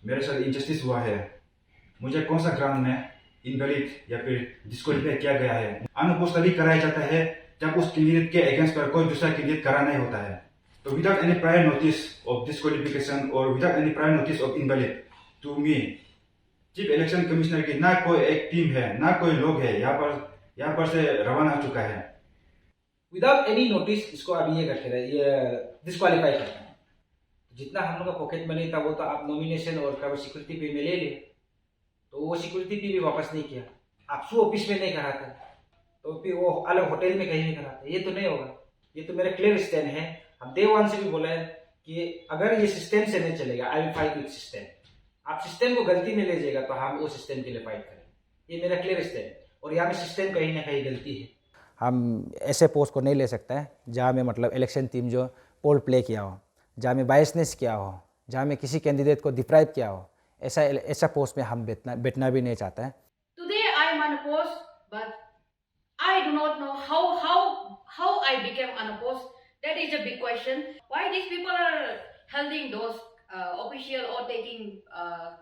मेरे साथ इनजस्टिस हुआ है, मुझे कौन सा ग्राउंड में इनवैलिड या फिर डिस्क्वालीफाई किया गया है। अनअपोज्ड तभी कराया जाता है जब उस कैंडिडेट के अगेंस्ट पर कोई दूसरा कैंडिडेट खड़ा नहीं होता है। तो without any prior notice of disqualification और without any prior notice of invalid, to me chief election commissioner की ना कोई एक टीम है, ना कोई लोग है यहाँ पर से रवाना हो चुका है। विदाउट एनी नोटिस इसको अभी ये करके रहे, ये डिस्क्वालीफाई करते हैं। जितना हम लोग का पॉकेट मनी था वो तो आप नॉमिनेशन और सिक्योरिटी पे में ले लिए, तो वो सिक्योरिटी पे भी वापस नहीं किया। आपसू ऑफिस में नहीं करा था, तो फिर वो अलग होटल में कहीं नहीं करा था। ये तो नहीं होगा, ये तो मेरा क्लियर स्टैंड है। हम डे वन से भी बोला है कि अगर ये सिस्टम से नहीं चलेगा, I will fight with system. आप सिस्टम को गलती में ले जाएगा तो हम वो सिस्टम के लिए फाइट करेंगे। ये मेरा क्लियर स्टैंड है, और यहाँ में सिस्टम कहीं ना कहीं गलती है। हम ऐसे पोस्ट को नहीं ले सकते हैं जहाँ में मतलब इलेक्शन टीम जो पोल प्ले किया हो, जहाँ में बायसनेस किया हो, जहाँ में किसी कैंडिडेट को डिप्राइव किया हो, ऐसा पोस्ट में हम बैठना भी नहीं चाहते हैं। Today I am unopposed, but I do not know how I became unopposed. That is a big question. Why these people are holding those official or taking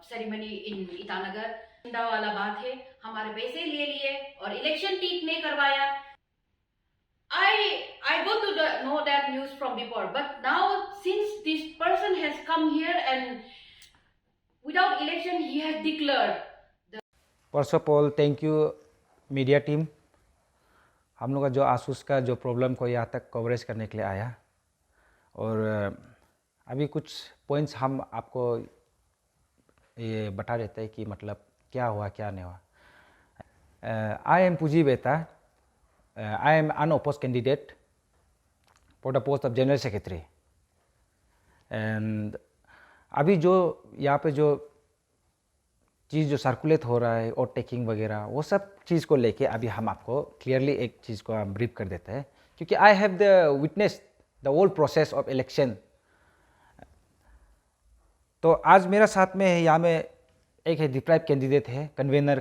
ceremony in Itanagar? चिंता वाला बात है, हमारे पैसे ले लिए और इलेक्शन ठीक नहीं करवाया। I got to know that news from before, but now since this person has come here and without election he has declared. First of all thank you media team, हम लोग का जो आसूस का जो problem को यहाँ तक coverage करने के लिए आया। और अभी कुछ पॉइंट्स हम आपको ये बता देते हैं कि मतलब क्या हुआ क्या नहीं हुआ। आई एम पूजी बेता, I am unopposed candidate for the post of general secretary. And अभी जो यहाँ पे जो चीज़ जो सर्कुलेट हो रहा है और टेकिंग वगैरह, वो सब चीज़ को लेके अभी हम आपको क्लियरली एक चीज़ को हम ब्रीफ कर देते हैं, क्योंकि I have the witness the whole process of election. तो आज मेरा साथ में है, यहाँ में एक है डिप्राइव कैंडिडेट है कन्वेनर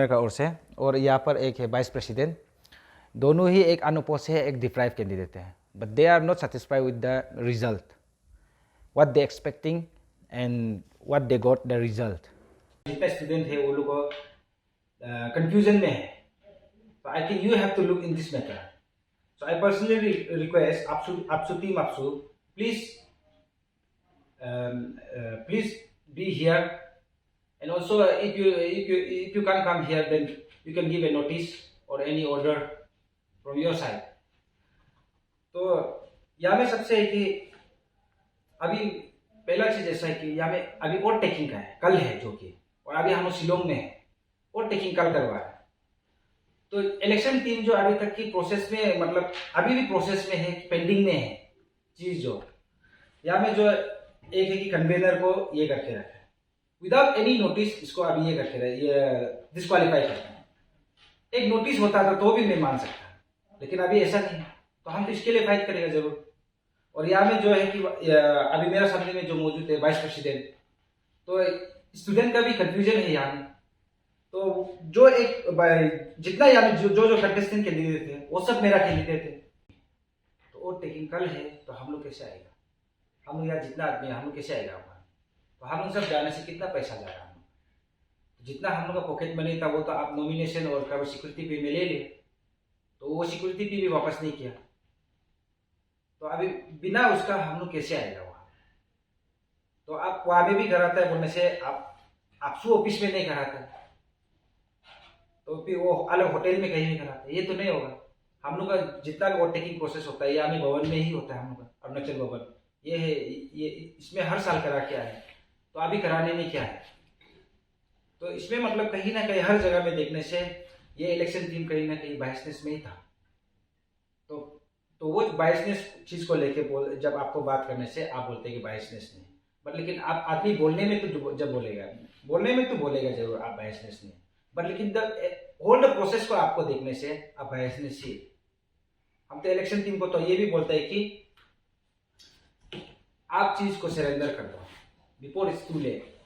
का ओर से, और यहाँ पर एक है वाइस प्रेसिडेंट। दोनों ही एक अनअपोज्ड है, एक डिप्राइव कैंडिडेट है, but they are not satisfied with the result, what they expecting and what they got the result. जितने स्टूडेंट है वो लोग कंफ्यूजन में है, तो I think you have to look in this matter. So I personally request AAPSU team AAPSU, please be here, and also if you can't come here, then you can give a notice or any order from your side. तो यहाँ में सबसे है कि अभी पहला चीज ऐसा है कि यहाँ में अभी और टेकिंग का है, कल है जो कि, और अभी हम लोग शिलोंग में है और टेकिंग कल करवा रहे हैं। तो इलेक्शन टीम जो अभी तक की प्रोसेस में, मतलब अभी भी प्रोसेस में है, पेंडिंग में है चीज। जो यहाँ में जो एक है कि कन्वेनर को ये करके रखा है विदाउट एनी नोटिस, इसको अभी ये करके रहे, ये डिस्क्वालीफाई करते हैं। एक नोटिस होता था तो भी मैं मान सकता, लेकिन अभी ऐसा नहीं है, तो हम तो इसके लिए फाइट करेंगे जरूर। और यहाँ में जो है कि अभी मेरा सामने में जो मौजूद है वाइस प्रेसिडेंट, तो स्टूडेंट का भी कंफ्यूजन है यहाँ में। तो जो एक जितना यहाँ में जो कंटेस्टेंट कैंडिडेट थे वो सब मेरा कैंडिडेट है, तो वो टेकिंग कल है, तो हम लोग कैसे आएगा? हम लोग यहाँ जितना आदमी है, हम लोग कैसे आएगा वहाँ? तो हम लोग सब जाने से कितना पैसा जा रहा है? जितना हम लोग का पॉकेट मनी था वो तो आप नॉमिनेशन और सिक्योरिटी पे में ले लिए, तो वो सिक्योरिटी पे भी वापस नहीं किया, तो अभी बिना उसका हम लोग कैसे आएगा वहाँ? तो आप वहाँ में भी कराता है बोलने से आप सू ऑफिस में नहीं कराते, तो फिर वो अलग होटल में कहीं नहीं कराते। ये तो नहीं होगा। हम लोग का जितना भी वोट टेकिंग प्रोसेस होता है, ये हमें भवन में ही होता है, हम लोग का अरुणाचल भवन ये है, ये इसमें हर साल करा क्या है, तो अभी कराने में क्या है? तो इसमें मतलब कहीं ना कहीं हर जगह में देखने से ये इलेक्शन टीम कहीं ना कहीं बायसनेस में ही था। तो वो बायसनेस चीज को लेके जब आपको बात करने से आप बोलते हैं कि बायसनेस नहीं, बट लेकिन आप आदमी बोलने में तो जब बोलेगा जरूर आप बायसनेस नहीं, बट लेकिन होल द प्रोसेस को आपको देखने से आप बायसनेस ही। हम तो इलेक्शन टीम को तो ये भी बोलते हैं कि आप चीज को सरेंडर कर दो बिफोर इट्स टू लेट।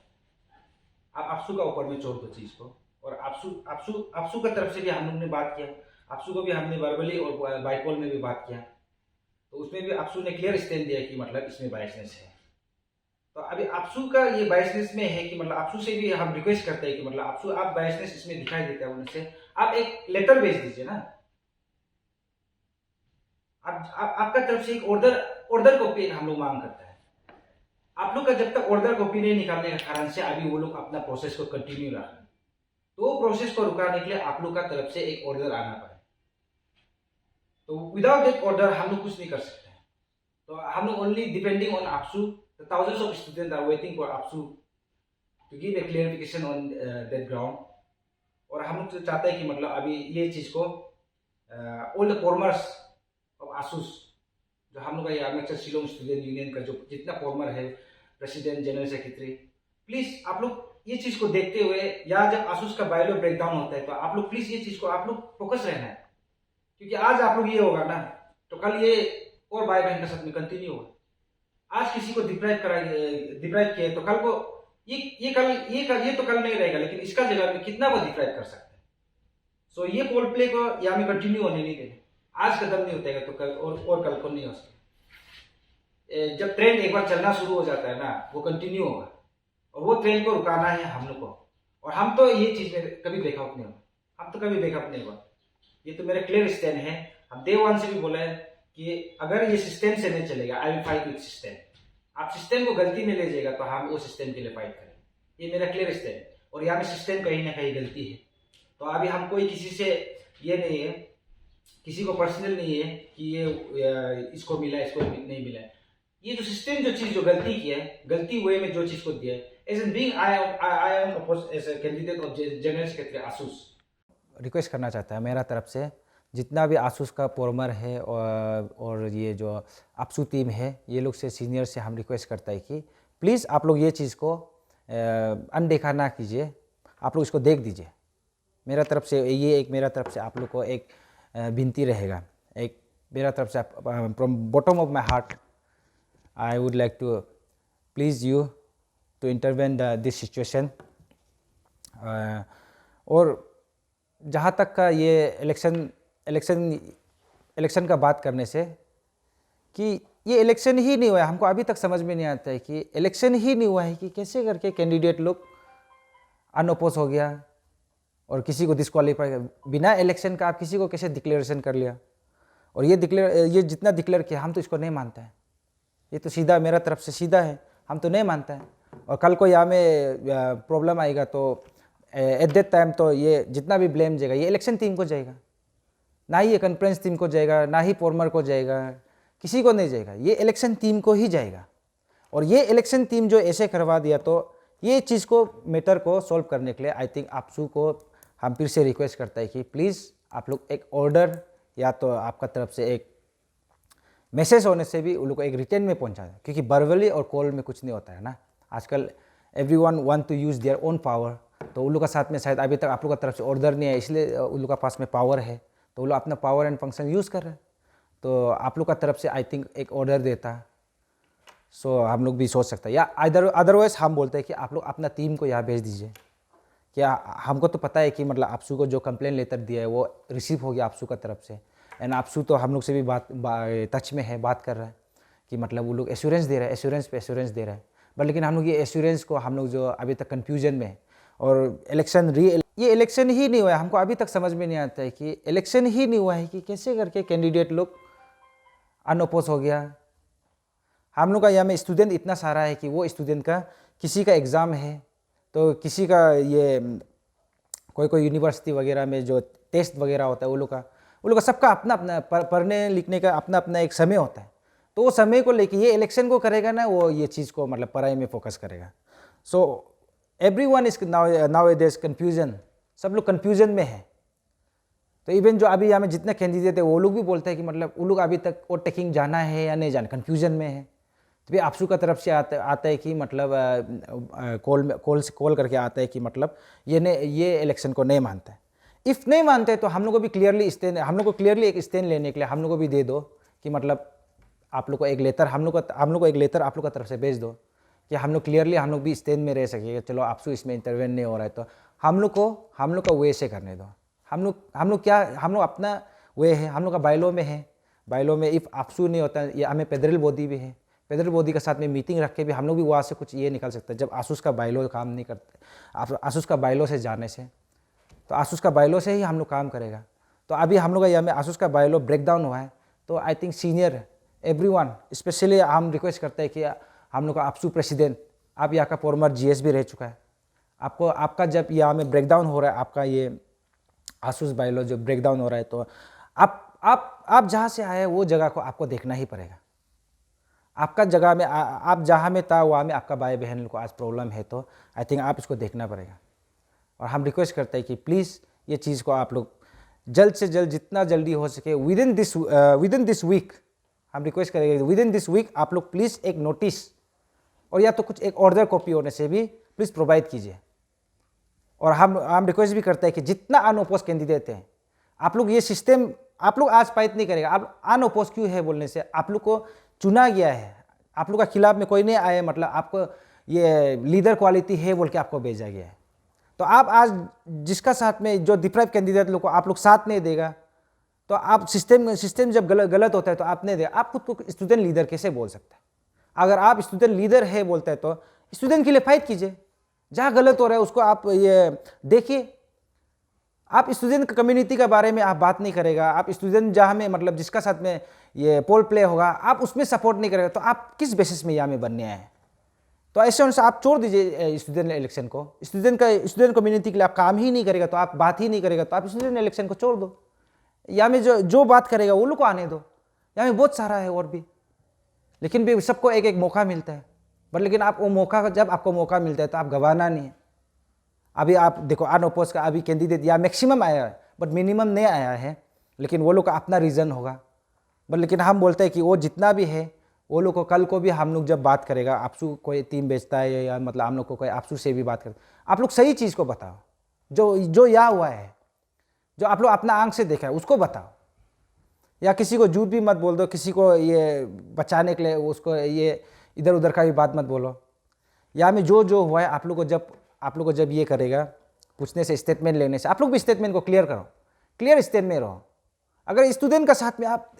आप आपसू का ऊपर में छोड़ दो चीज को, और आपसू का तरफ से भी हम लोग ने बात किया, आपसू को भी हमने वर्बली और बाइकॉल में भी बात किया, तो उसमें भी आपसू ने क्लियर स्टैंड दिया कि मतलब इसमें बायसनेस है। तो अभी आपसू का ये बायसनेस में है कि मतलब आपसू से भी हम रिक्वेस्ट करते हैं कि मतलब आपसू आप बायसनेस इसमें दिखाई देता है उनसे, आप एक लेटर भेज दीजिए ना। आपका तरफ से एक ऑर्डर कॉपी हम लोग मांग करते हैं। आप लोग का जब तक ऑर्डर कॉपी नहीं निकालने के कारण से अभी वो लोग अपना प्रोसेस को कंटिन्यू रख रहे हैं, तो प्रोसेस को रुकाने के लिए आप लोग का तरफ से एक ऑर्डर आना पड़े। तो विदाउट दैट ऑर्डर हम लोग कुछ नहीं कर सकते हैं। तो हम लोग only depending on AAPSU, the thousands of student are waiting for AAPSU to give a clarification on that ground. और हम लोग चाहते हैं कि मतलब अभी ये चीज को all the formers of Asus, जो हम लोग का ये अरुणाचल शिलोंग स्टूडेंट यूनियन का जो जितना फॉर्मर है, प्रेसिडेंट, जनरल सेक्रेटरी, प्लीज आप लोग ये चीज को देखते हुए, या जब आसूस का बायोलो ब्रेकडाउन होता है तो आप लोग प्लीज ये चीज को आप लोग फोकस रहना है। क्योंकि आज आप लोग ये होगा ना तो कल ये और भाई बहन के साथ में कंटिन्यू होगा। आज किसी को डिप्राइव किया तो कल को ये तो कल नहीं रहेगा, लेकिन इसका जगह में कितना वो डिप्राइव कर सकते हैं। सो ये पोल प्ले को यहाँ में कंटिन्यू होने नहीं देंगे। आज कदम नहीं उठेगा तो कल और कल को नहीं हो सकता। जब ट्रेन एक बार चलना शुरू हो जाता है ना, वो कंटिन्यू होगा और वो ट्रेन को रुकाना है हम लोग को। और हम तो ये चीज में कभी बैकआउट नहीं होगा, हम तो कभी बैकआउट नहीं होगा। ये तो मेरा क्लियर स्टैंड है। हम डे वन से भी बोला है कि अगर ये सिस्टम से नहीं चलेगा, I will fight with system. आप सिस्टम को गलती में ले जाएगा तो हम वो सिस्टम के लिए फाइट करेंगे। ये मेरा क्लियर स्टैंड। और यहाँ में सिस्टम कहीं ना कहीं गलती है। तो अभी हम कोई किसी से ये नहीं है, किसी को पर्सनल नहीं है कि ये इसको मिला इसको नहीं मिला। ये जो सिस्टम जो चीज जो गलती की है, गलती वे में जो चीज को दिया है, as an being I am oppose as a candidate of general secretary AASU, रिक्वेस्ट करना चाहता है मेरा तरफ से जितना भी आसूस का फॉर्मर है और ये जो आपसू टीम है, ये लोग से सीनियर से हम रिक्वेस्ट करता है कि प्लीज़ आप लोग ये चीज़ को अनदेखा ना कीजिए, आप लोग इसको देख दीजिए। मेरा तरफ से ये एक मेरा तरफ से आप लोग को एक विनती रहेगा। एक मेरा तरफ से from bottom of my heart I would like to please you to intervene this situation. और जहाँ तक का ये इलेक्शन का बात करने से कि ये इलेक्शन ही नहीं हुआ है, हमको अभी तक समझ में नहीं आता है कि इलेक्शन ही नहीं हुआ है कि कैसे करके कैंडिडेट लोग अनअपोज हो गया और किसी को डिस्क्वालीफाई बिना इलेक्शन का आप किसी को कैसे डिक्लेरेशन कर लिया। और ये जितना डिक्लेयर किया हम तो इसको नहीं मानते हैं। ये तो सीधा मेरा तरफ से सीधा है, हम तो नहीं मानते हैं। और कल को यहाँ में प्रॉब्लम आएगा तो एट दैट टाइम तो ये जितना भी ब्लेम जाएगा ये इलेक्शन टीम को जाएगा, ना ही ये कॉन्फ्रेंस टीम को जाएगा, ना ही फॉर्मर को जाएगा, किसी को नहीं जाएगा, ये इलेक्शन टीम को ही जाएगा। और ये इलेक्शन टीम जो ऐसे करवा दिया तो ये चीज़ को मैटर को सॉल्व करने के लिए आई थिंक आपसू को हम फिर से रिक्वेस्ट करता है कि प्लीज़ आप लोग एक ऑर्डर या तो आपका तरफ से एक मैसेज होने से भी उन लोग को एक रिटर्न में पहुंचा दें। क्योंकि वर्बली और कॉल में कुछ नहीं होता है ना। आजकल everyone want to use their own power, तो उन लोग का साथ में शायद अभी तक आप लोग का तरफ से ऑर्डर नहीं है, इसलिए उन लोग का पास में पावर है तो वो लोग अपना पावर एंड फंक्शन यूज़ कर रहे हैं। तो आप लोग का तरफ से आई थिंक एक ऑर्डर देता सो हम लोग भी सोच सकते हैं। या अदरवाइज हम बोलते हैं कि आप लोग अपना टीम को यहाँ भेज दीजिए। क्या हमको तो पता है कि मतलब आपसू को जो कंप्लेन लेटर दिया है वो रिसीव हो गया आपसू का तरफ से, एंड आपसू तो हम लोग से भी टच में है, बात कर रहा है कि मतलब वो लोग एश्योरेंस दे रहा है, एश्योरेंस पे एश्योरेंस दे रहा है। बट लेकिन हम लोग ये एश्योरेंस को हम लोग जो अभी तक कन्फ्यूजन में है और ये इलेक्शन ही नहीं हुआ है, हमको अभी तक समझ में नहीं आता है कि इलेक्शन ही नहीं हुआ है कि कैसे करके कैंडिडेट लोग अनअपोज हो गया। हम लोग का यहाँ में स्टूडेंट इतना सारा है कि वो स्टूडेंट का किसी का एग्ज़ाम है तो किसी का ये कोई यूनिवर्सिटी वगैरह में जो टेस्ट वगैरह होता है वो लोग का सबका अपना अपना पढ़ने लिखने का अपना अपना एक समय होता है। तो वो समय को लेके ये इलेक्शन को करेगा ना, वो ये चीज़ को मतलब पढ़ाई में फोकस करेगा। So everyone is now their confusion, सब लोग कन्फ्यूजन में है। तो इवन जो अभी यहाँ में जितने कैंडिडेट है वो लोग भी बोलते हैं कि मतलब वो लोग अभी तक और टेकिंग जाना है या नहीं जाना, कन्फ्यूजन में है। तो भी आपसू का तरफ से आता है कि मतलब कॉल करके आता है कि मतलब ये इलेक्शन को नहीं मानता है। इफ़ नहीं मानते तो हम लोग को भी क्लियरली एक स्टैंड लेने के लिए हम लोग को भी दे दो कि मतलब आप लोग को एक लेटर हम लोग को एक लेटर आप लोग का तरफ से भेज दो कि हम लोग क्लियरली हम लोग भी स्टैंड में रह सकेंगे। चलो आपसू इसमें इंटरवेन नहीं हो रहा है तो हम लोग का वे से करने दो। हम लोग अपना वे है, हम लोग का बायलो में है। बायलो में इफ़ आपसू नहीं होता, ये हमें फेडरल बॉडी भी है, फेडरल बॉडी के साथ में मीटिंग रख के भी हम लोग भी वहाँ से कुछ ये निकल सकते हैं। जब आसूस का बाइलो काम नहीं करते, आसूस का बाइलो से जाने से, तो आसूस का बाइलो से ही हम लोग काम करेगा। तो अभी हम लोग का यहाँ में आसूस का बाइलो ब्रेक डाउन हुआ है, तो I think senior everyone, specially हम रिक्वेस्ट करते हैं कि हम लोग का आपसू प्रेसिडेंट, आप यहाँ का फॉर्मर जीएस भी रह चुका है, आपको आपका जब यहाँ में ब्रेक डाउन हो रहा है, आपका ये आसूस बाइलो जो ब्रेक डाउन हो रहा है, तो आप जहाँ से आए हैं वो जगह को आपको देखना ही पड़ेगा। आपका जगह में आप जहाँ में था वहाँ में आपका भाई बहन को आज प्रॉब्लम है, तो आई थिंक आप इसको देखना पड़ेगा। और हम रिक्वेस्ट करते हैं कि प्लीज़ ये चीज़ को आप लोग जल्द से जल्द जितना जल्दी हो सके विद इन दिस वीक, हम रिक्वेस्ट करेंगे विद इन दिस वीक आप लोग प्लीज़ एक नोटिस और या तो कुछ एक ऑर्डर कॉपी होने से भी प्लीज़ प्रोवाइड कीजिए। और हम रिक्वेस्ट भी करते हैं कि जितना अनओपोज कैंडिडेट हैं, आप लोग ये सिस्टम आप लोग आज फाइट नहीं करेगा। आप अनओपोज क्यों है बोलने से, आप लोग को चुना गया है, आप लोग का खिलाफ में कोई नहीं आया, मतलब आपको ये लीडर क्वालिटी है बोल के आपको भेजा गया है। तो आप आज जिसका साथ में जो डिप्राइव कैंडिडेट लोग को आप लोग साथ नहीं देगा, तो आप सिस्टम जब गलत होता है तो आप नहीं देगा। आप खुद को स्टूडेंट लीडर कैसे बोल सकते हैं? अगर आप स्टूडेंट लीडर है बोलते हैं तो स्टूडेंट के लिए फाइट कीजिए। जहाँ गलत हो रहा है उसको आप ये देखिए। आप स्टूडेंट कम्युनिटी के बारे में आप बात नहीं करेगा, आप स्टूडेंट जहाँ में मतलब जिसका साथ में ये पोल प्ले होगा आप उसमें सपोर्ट नहीं करेगा, तो आप किस बेसिस में यहाँ में बनने आए हैं? तो ऐसे उनसे आप छोड़ दीजिए स्टूडेंट इलेक्शन को। स्टूडेंट कम्युनिटी के लिए आप काम ही नहीं करेगा, तो आप बात ही नहीं करेगा, तो आप स्टूडेंट इलेक्शन को छोड़ दो। यहाँ में जो बात करेगा वो लोग को आने दो। यहाँ में बहुत सारा है और भी, लेकिन भी सबको एक एक मौका मिलता है। बट लेकिन आप वो मौका, जब आपको मौका मिलता है तो आप गंवाना नहीं है। अभी आप देखो अनओपोज का अभी कैंडिडेट या मैक्सिमम आया है, बट मिनिमम नहीं आया है, लेकिन वो लोग का अपना रीज़न होगा। बट लेकिन हम बोलते हैं कि वो जितना भी है वो लोग को कल को भी हम लोग जब बात करेगा, आपसू कोई टीम बेचता है या मतलब हम लोग को कोई आपसू से भी बात करते, आप लोग सही चीज़ को बताओ। जो या हुआ है, जो आप लोग अपना आंख से देखा है उसको बताओ। या किसी को झूठ भी मत बोल दो, किसी को ये बचाने के लिए उसको ये इधर उधर का भी बात मत बोलो। या में जो हुआ है आप लोग को जब ये करेगा पूछने से, स्टेटमेंट लेने से, आप लोग भी स्टेटमेंट को क्लियर करो, क्लियर स्टेटमेंट में रहो। अगर स्टूडेंट का साथ में आप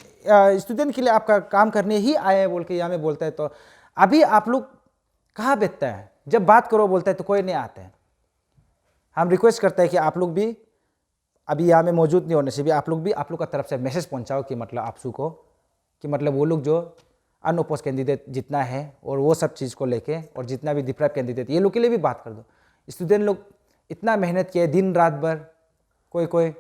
स्टूडेंट के लिए आपका काम करने ही आए हैं बोल के यहाँ में बोलता है, तो अभी आप लोग कहाँ बैठता है? जब बात करो बोलता है तो कोई नहीं आता है। हम रिक्वेस्ट करते हैं कि आप लोग भी अभी यहाँ में मौजूद नहीं होने से भी आप लोग का तरफ से मैसेज पहुँचाओ कि मतलब आपसू को, कि मतलब वो लोग जो अनओपोज कैंडिडेट जितना है और वो सब चीज़ को लेके, और जितना भी डिप्राइव कैंडिडेट ये लोग के लिए भी बात कर दो। स्टूडेंट लोग इतना मेहनत किए दिन रात भर, कोई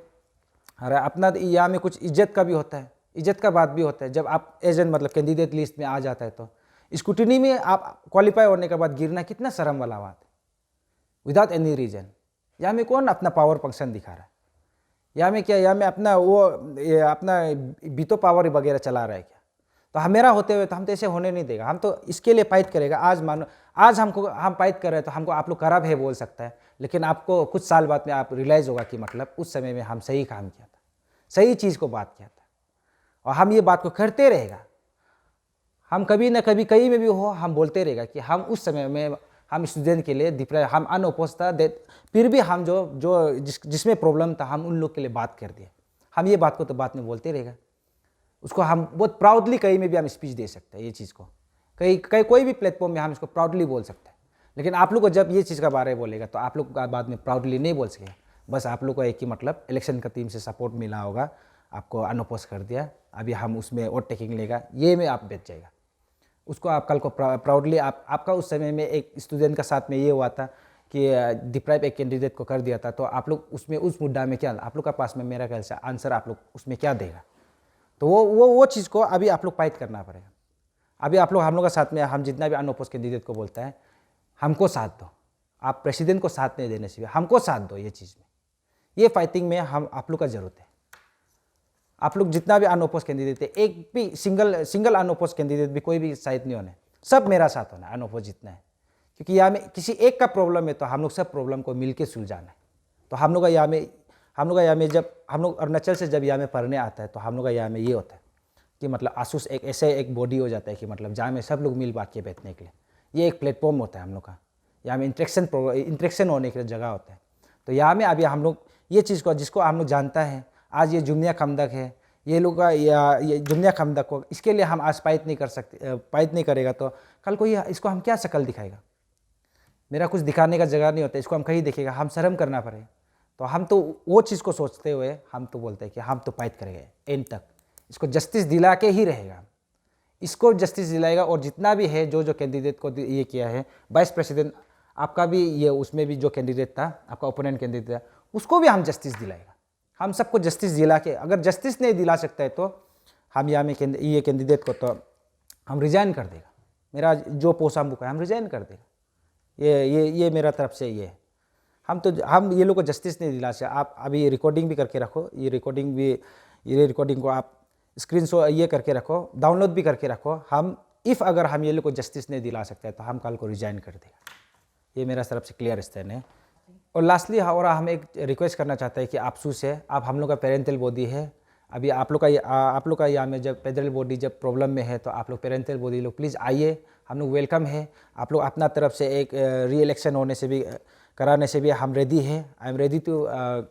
अरे अपना यहाँ में कुछ इज्जत का भी होता है, इज्जत का बात भी होता है। जब आप एजेंट मतलब कैंडिडेट लिस्ट में आ जाता है तो स्क्रूटिनी में आप क्वालिफाई होने के बाद गिरना कितना शर्म वाला बात है, विदाउट एनी रीजन। यहाँ में कौन अपना पावर फंक्शन दिखा रहा है? यहाँ में क्या, यहाँ में अपना बीतो पावर वगैरह चला रहा है क्या? तो हमेरा होते हुए तो हम तो ऐसे होने नहीं देगा। हम तो इसके लिए फाइट करेगा। आज मानो आज हम फाइट कर रहे हैं तो हमको आप लोग खराब है बोल सकता है, लेकिन आपको कुछ साल बाद में आप रियलाइज़ होगा कि मतलब उस समय में हम सही काम किया था, सही चीज़ को बात किया था, और हम ये बात को करते रहेगा। हम कभी ना कभी कहीं में भी हो हम बोलते रहेगा कि हम उस समय में हम स्टूडेंट के लिए हम अनओपोज था, फिर भी हम जिसमें प्रॉब्लम था हम उन लोग के लिए बात कर दिए। हम ये बात को तो बात में बोलते रहेगा। उसको हम बहुत प्राउडली कहीं में भी हम स्पीच दे सकते हैं। ये चीज़ को कहीं कोई भी प्लेटफॉर्म में हम इसको प्राउडली बोल सकते हैं। लेकिन आप लोग को जब ये चीज़ का बारे में बोलेगा तो आप लोग का बाद में प्राउडली नहीं बोल सकेगा। बस आप लोग को एक ही मतलब इलेक्शन का टीम से सपोर्ट मिला होगा, आपको अनओपोज कर दिया, अभी हम उसमें वोट टेकिंग लेगा, ये में आप बेच जाएगा। उसको आप कल को प्राउडली आपका उस समय में एक स्टूडेंट का साथ में ये हुआ था कि डिप्राइव एक कैंडिडेट को कर दिया था, तो आप लोग उसमें उस मुद्दा में क्या आप लोग का पास में मेरा ख्याल से आंसर आप लोग उसमें क्या देगा? तो वो चीज़ को अभी आप लोग फाइट करना पड़ेगा। अभी आप लोग हम लोग का साथ में, हम जितना भी अनओपोज कैंडिडेट को बोलता है हमको साथ दो। आप प्रेसिडेंट को साथ नहीं देने से भी हमको साथ दो। ये चीज़ में, ये फाइटिंग में हम आप लोग का ज़रूरत है। आप लोग जितना भी अनओपोज कैंडिडेट है, एक भी सिंगल अनओपोज कैंडिडेट भी कोई भी साइड नहीं होने, सब मेरा साथ होना, अनओपोज जितना है। क्योंकि यहाँ में किसी एक का प्रॉब्लम है तो हम लोग सब प्रॉब्लम को मिल के सुलझाना है। तो हम लोग का यहाँ में जब हम लोग अरुणाचल से जब यहाँ में पढ़ने आता है तो हम लोग का यहाँ में ये होता है कि मतलब आसूस एक ऐसे एक बॉडी हो जाता है कि मतलब जहाँ में सब लोग मिल बात के बैठने के लिए ये एक प्लेटफॉर्म होता है हम लोग का। यहाँ में इंट्रेक्शन होने के लिए जगह होता है। तो यहाँ में अभी हम लोग ये चीज़ को जिसको हम लोग जानता है, आज ये जुम्निया खमदक है ये लोग का ये दुनिया खमदक को इसके लिए हम आज फाइट नहीं कर सकते, फाइट नहीं करेगा तो कल को ये इसको हम क्या शक्ल दिखाएगा। मेरा कुछ दिखाने का जगह नहीं होता, इसको हम कहीं देखेगा, हम शर्म करना पड़े। तो हम तो वो चीज़ को सोचते हुए हम तो बोलते हैं कि हम तो फाइट करेंगे एंड तक, इसको जस्टिस दिला के ही रहेगा, इसको जस्टिस दिलाएगा। और जितना भी है जो कैंडिडेट को ये किया है, वाइस प्रेसिडेंट आपका भी ये, उसमें भी जो कैंडिडेट था आपका ओपोनेंट कैंडिडेट था, उसको भी हम जस्टिस दिलाएगा। हम सबको जस्टिस दिला के, अगर जस्टिस नहीं दिला सकता है तो हम यहाँ में ये कैंडिडेट को तो हम रिजाइन कर देगा। मेरा जो पोस्ट हम बुका है हम रिजाइन कर देगा। ये मेरा तरफ से ये है। हम ये लोग को जस्टिस नहीं दिला सकते। आप अभी रिकॉर्डिंग भी करके रखो, ये रिकॉर्डिंग को आप स्क्रीनशॉट ये करके रखो, डाउनलोड भी करके रखो। अगर हम ये लोग को जस्टिस नहीं दिला सकते तो हम कल को रिजाइन कर देगा। ये मेरा तरफ से क्लियर स्टैंड है। और लास्टली और हम एक रिक्वेस्ट करना चाहते हैं कि आपसू से, आप हम लोग का पेरेंटल बॉडी है, अभी आप लोग का यहाँ में जब पेरेंटल बॉडी जब प्रॉब्लम में है तो आप लोग पेरेंटल बॉडी लोग प्लीज़ आइए, हम लोग वेलकम है। आप लोग अपना तरफ से एक री इलेक्शन होने से भी कराने से भी हम रेडी है। I am ready to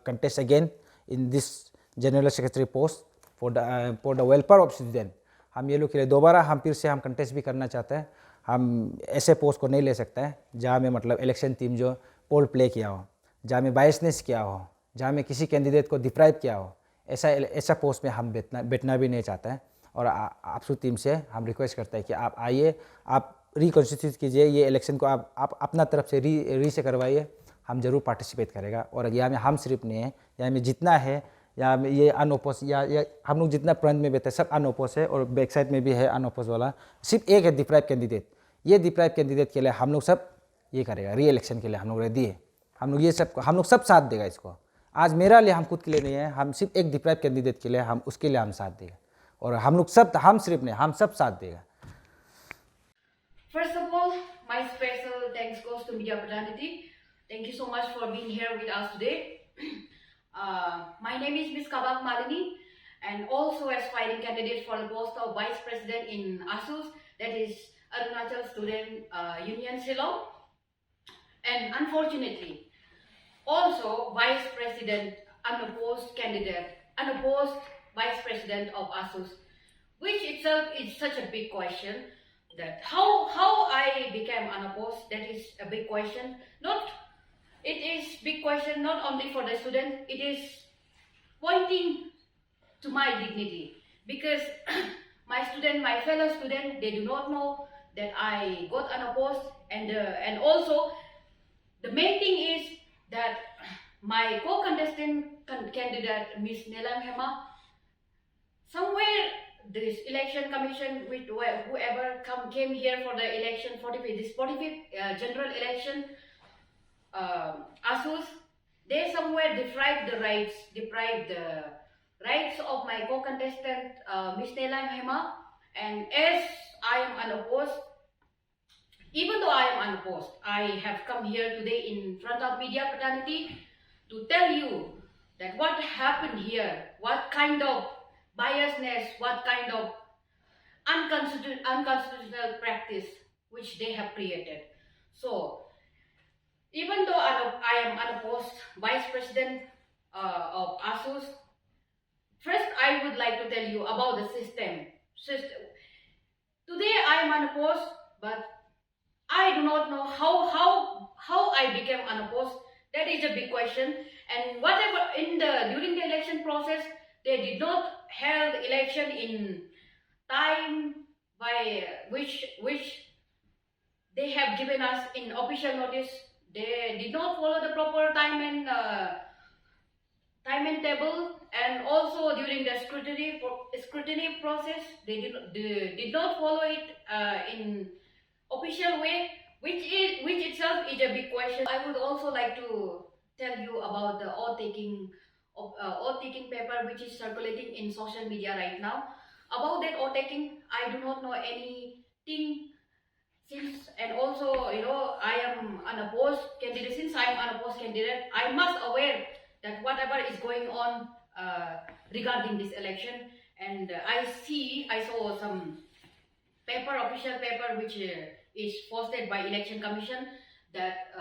contest again in this general secretary post for the welfare of citizen. हम ये लोग के लिए दोबारा हम फिर से हम कंटेस्ट भी करना चाहते हैं। हम ऐसे पोस्ट को नहीं ले सकते हैं जहाँ में मतलब इलेक्शन टीम जो पोल प्ले किया हो, जहाँ में बायसनेस किया हो, जहाँ में किसी कैंडिडेट को डिप्राइव किया हो, ऐसा पोस्ट में हम बैठना भी नहीं चाहते हैं। और आपसू टीम से हम रिक्वेस्ट करते हैं कि आप आइए, आप रिकॉन्स्टिट्यूट कीजिए, ये इलेक्शन को आप अपना तरफ से री से करवाइए, हम जरूर पार्टिसिपेट करेगा। और यहाँ में हम सिर्फ नहीं है, यहाँ में जितना है, यहाँ में ये अनओपोज या हम लोग जितना फ्रंट में बैठे सब अनओपोज है, और बैक साइड में भी है अनओपोज वाला। सिर्फ एक है डिप्राइव कैंडिडेट। ये डिप्राइव कैंडिडेट के लिए हम लोग सब ये करेगा, री इलेक्शन के लिए हम लोग रेडी है। हम लोग सब साथ देगा इसको। आज मेरा लिए हम खुद के लिए नहीं है, हम सिर्फ एक डिप्राइव कैंडिडेट के लिए उसके लिए हम साथ देगा। और हम सिर्फ नहीं, हम सब साथ देगा। First of all, my special thanks goes to Media Fraternity. Thank you so much for being here with us today. My name is Ms. Kabak Malini, and also aspiring candidate for the post of Vice President in ASUS, that is Arunachal Student Union Shillong. And unfortunately, also Vice President, unopposed Vice President of ASUS, which itself is such a big question. That how I became unopposed, that is a big question. It is big question not only for the student, it is pointing to my dignity, because my fellow student, they do not know that I got unopposed, and also the main thing is that my co-contestant candidate Miss Neelam Hema, somewhere this election commission with whoever came here for the election 45th general election, ASUS, they somewhere deprived the rights of my co-contestant Miss Neelam Hema. And as I am unopposed, even though I am unopposed, I have come here today in front of Media Fraternity to tell you that what happened here, what kind of biasness, what kind of unconstitutional practice which they have created. So, even though I am unopposed Vice President of ASUS, first I would like to tell you about the system. Today I am unopposed, but I do not know how I became unopposed. That is a big question. And whatever during the election process, they did not held election in time by which they have given us in official notice. They did not follow the proper time and table, and also during the scrutiny process, they did not follow it in official way, which itself is a big question. I would also like to tell you about the oath taking paper which is circulating in social media right now. About that oath taking, I do not know anything since, and also I am unopposed candidate. Since I am unopposed candidate, I must aware that whatever is going on regarding this election, and I saw some official paper which is posted by Election Commission, that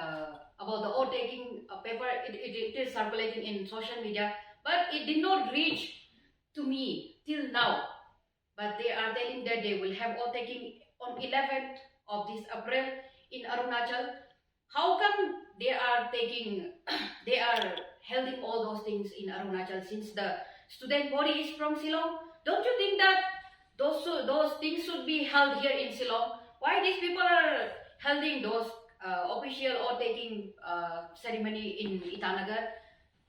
about the oath taking paper. It is circulating in social media, but it did not reach to me. till now, but they are telling that they will have all taking on 11th of this April in Arunachal. How come they are taking, they are holding all those things in Arunachal since the student body is from Shillong? Don't you think that those things should be held here in Shillong? Why these people are holding those official or taking ceremony in Itanagar,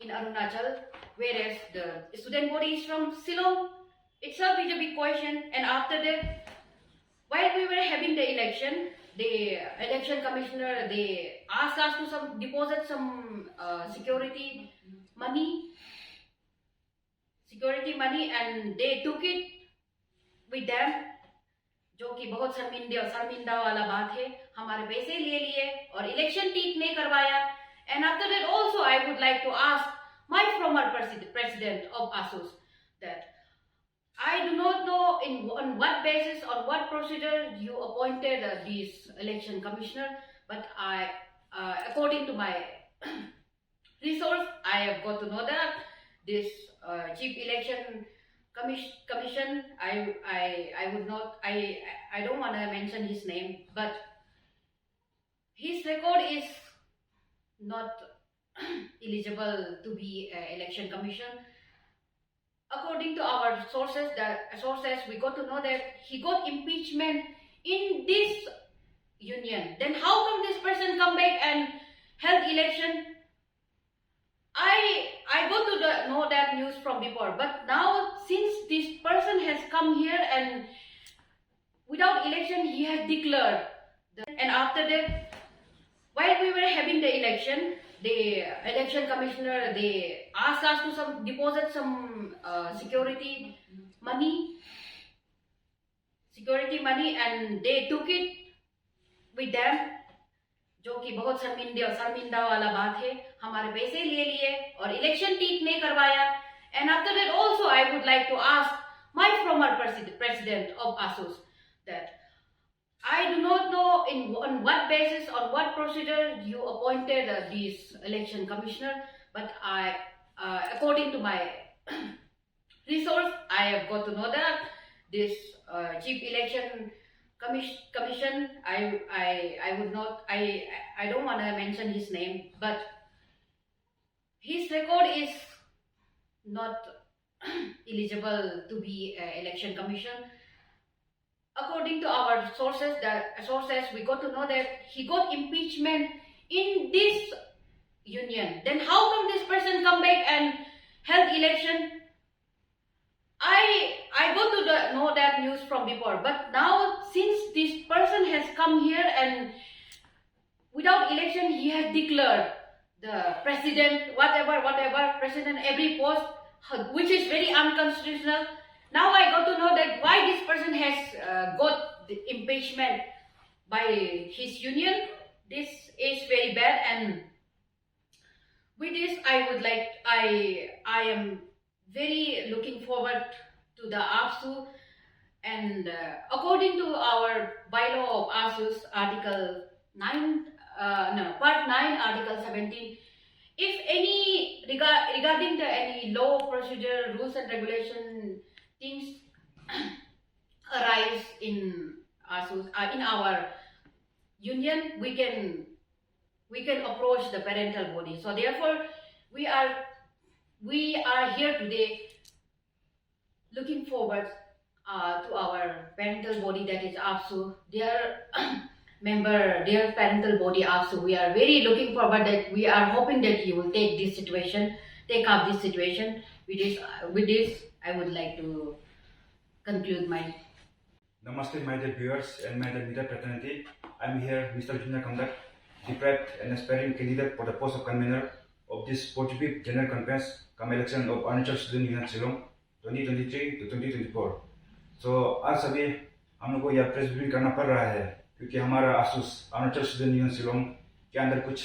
in Arunachal, whereas the student body is from Shillong? Itself is a big question. And after that, while we were having the election commissioner, they asked us to deposit some security money, and they took it with them, जो कि बहुत शर्मिंदा वाला बात है. हमारे पैसे ले लिए और इलेक्शन ठीक नहीं करवाया. And after that also I would like to ask my former president of ASUS that I do not know on what basis, on what procedure you appointed this election commissioner, but according to my resource, I have got to know that this chief election commission, I would not, I don't want to mention his name, but his record is not eligible to be election commission. According to our sources, we got to know that he got impeachment in this union. Then how come this person come back and held election? I got to know that news from before, but now since this person has come here and without election he has declared, and after that, while we were having the election commissioner, they asked us to deposit some security money, and they took it with them, जो कि बहुत शर्मिंदा वाला बात है. हमारे पैसे ले लिए और इलेक्शन ठीक नहीं करवाया. And after that also I would like to ask my former president of ASUS that I do not know on what basis, on what procedure you appointed this election commissioner, but according to my resource, I have got to know that this chief election commission, I would not, I don't want to mention his name, but his record is not eligible to be election commission. According to our sources, we got to know that he got impeachment in this union. Then how come this person come back and held election? I got to know that news from before, but now since this person has come here and without election he has declared the president, whatever president, every post, which is very unconstitutional. Now I got to know that why this person has got the impeachment by his union. This is very bad, and with this I am very looking forward to the ASU, and according to our bylaw of ASUS, Article 9, Part 9, Article 17, if any regarding the any law, procedure, rules and regulation things arise in ASUS, in our union, we can approach the parental body. So therefore, we are here today looking forward to our parental body, that is ASU, their parental body ASU. We are very looking forward that we are hoping that you will take up this situation. With this, I would like to conclude my. Namaste, my dear viewers and my dear media fraternity. I'm here, Mr. Junior Kamdak, deprived and aspiring candidate for the post of convener of this 45th General Conference come election of Arunachal Student Union Shillong 2023 to 2024. So आज सभी हम लोग को यह press briefing करना पड़ रहा है क्योंकि हमारा Asus Arunachal student union Shillong के अंदर कुछ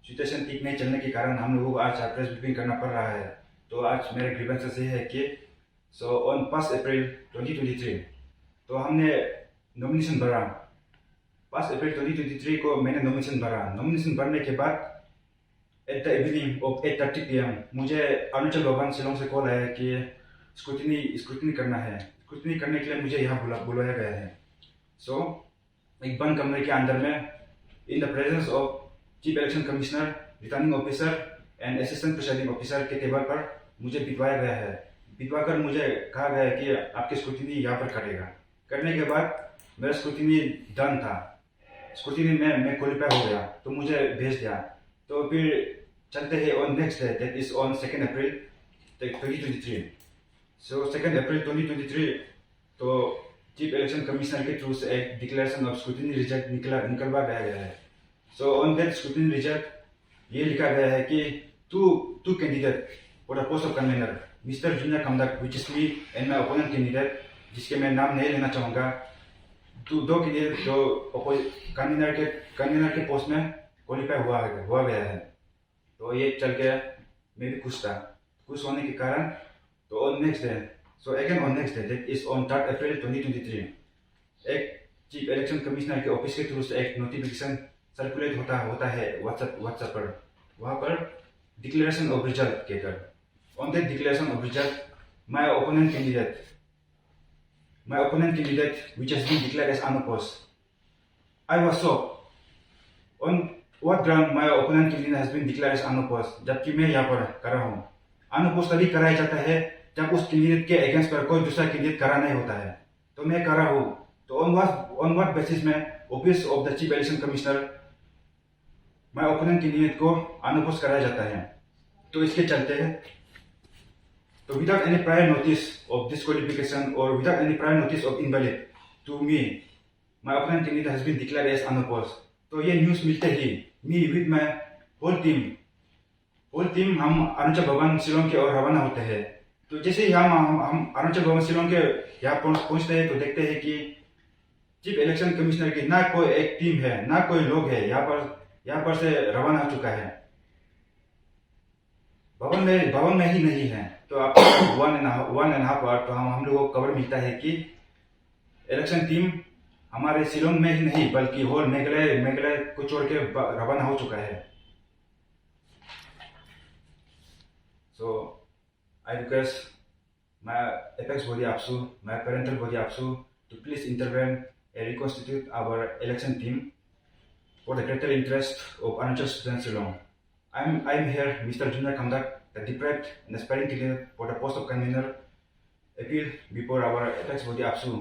सिचुएशन ठीक नहीं चलने के कारण हम लोगों को आज प्रेस ब्रीफिंग करना पड़ रहा है. तो आज मेरे ग्रीवेंसेस ये है कि ऑन 5 अप्रैल 2023 तो हमने नॉमिनेशन भरा. 5 अप्रैल 2023 को मैंने नॉमिनेशन भरा. नॉमिनेशन भरने के बाद at the evening of 8:30 PM मुझे अरुणाचल भवन शिलोंग से कॉल आया कि स्क्रूटनी करना है। स्क्रूटनी करने के लिए मुझे यहाँ बुलाया गया है। सो एक बंद कमरे के अंदर में in the presence of chief election commissioner, returning officer and assistant presiding officer के टेबल पर मुझे बिठवाया गया है। बिठवा कर मुझे कहा गया है कि आपकी स्क्रूटनी यहाँ पर करेगा। करने के बाद मेरा स्क्रूटनी डन था। स्क्रूटनी में मैं क्वालिफाई हो गया तो मुझे भेज दिया। तो फिर चलते हैं on next day, that is on 2 अप्रैल 2023। सो 2 अप्रैल 2023 तो चीफ इलेक्शन कमिश्नर के थ्रू से एक डिक्लेरेशन ऑफ स्क्रूटनी रिजल्ट निकलवा गया है। So on that scrutiny result ये लिखा गया है कि two candidate for the post of convener, Mr. Junior Kamdak, which is me and my opponent candidate, जिसके मैं नाम नहीं लेना चाहूँगा, दो कैंडिडेट जो कन्वीनर के पोस्ट में क्वालिफाई हुआ गया है। तो ये चल के मैं भी खुश था। खुश होने के कारण तो on next day, so again on next day, that is on 3 अप्रैल 2023, एक चीफ इलेक्शन कमिश्नर के ऑफिस के थ्रू से एक नोटिफिकेशन सर्कुलेट होता है व्हाट्सएप पर। वहाँ पर डिक्लेरेशन ऑफ रिजल्ट कहकर, on that declaration of result my opponent candidate which has been declared as unopposed. I was shocked. On what ground my opponent candidate has been declared as unopposed, जबकि मैं यहाँ पर कर रहा हूँ। Unopposed तभी कराया जाता है जब उस कैंडिडेट के अगेंस्ट पर कोई दूसरा कैंडिडेट करा नहीं होता है। तो मैं कर रहा हूँ। तो ऑन व्हाट बेसिस में office of the chief election commissioner my opponent candidate को अनअपोज कराया जाता है। तो इसके चलते तो without any prior notice of disqualification or without any prior notice of invalid to me, my opponent candidate has been declared as unopposed. तो ये न्यूज़ मिलते ही me with my whole team हम अरुणाचल भवन शिलोंग के ओर रवाना होते हैं। तो जैसे ही हम अरुणाचल भवन शिलोंग के यहाँ पहुँचते हैं तो देखते हैं कि चीफ इलेक्शन कमिश्नर की ना कोई एक टीम है, ना कोई लोग है यहाँ पर से रवाना हो चुका है। भवन में ही नहीं है। तो आपको 1.5 आवर तो हम लोगों को खबर मिलता है कि इलेक्शन टीम हमारे शिलोंग में ही नहीं बल्कि होल मेघालय को छोड़ के रवाना हो चुका है। So I request my apex body APSU, my parental body APSU to please intervene and reconstitute our election team for the greater interest of Arunachal students Shillong. I'm here, Mr. Junior Kamdak, the deprived and aspiring candidate for the post of convener, appeal before our apex body APSU.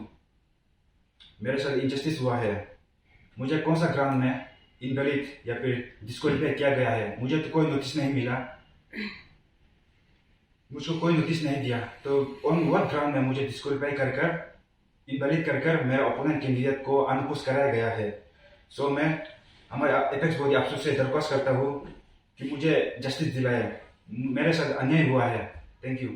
मेरे साथ injustice हुआ है। मुझे कौन सा ground में invalid या फिर डिस्क्वालीफाई किया गया है, मुझे तो कोई नोटिस नहीं मिला, मुझको कोई नोटिस नहीं दिया। तो ऑन व्हाट ग्राउंड में मुझे डिस्क्वालीफाई कर इनवैलिड कर मेरे ओपोनेंट कैंडिडेट को अनअपोज कराया गया है। सो मैं हमारे एपेक्स बॉडी APSU से दरख्वास्त करता हूँ कि मुझे जस्टिस दिलाए। मेरे साथ अन्याय हुआ है। Thank you.